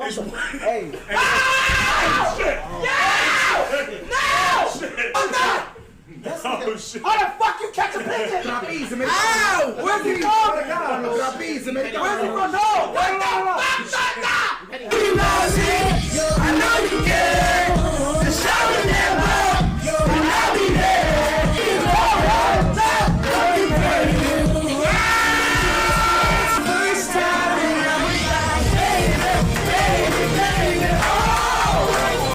uncomfortable. Hey. Shit! No! Oh shit! How the fuck you catch a pigeon? Trapeze, man. Ow! Where's he from? Trapeze, man. Where's he from? No! No. Wait, no!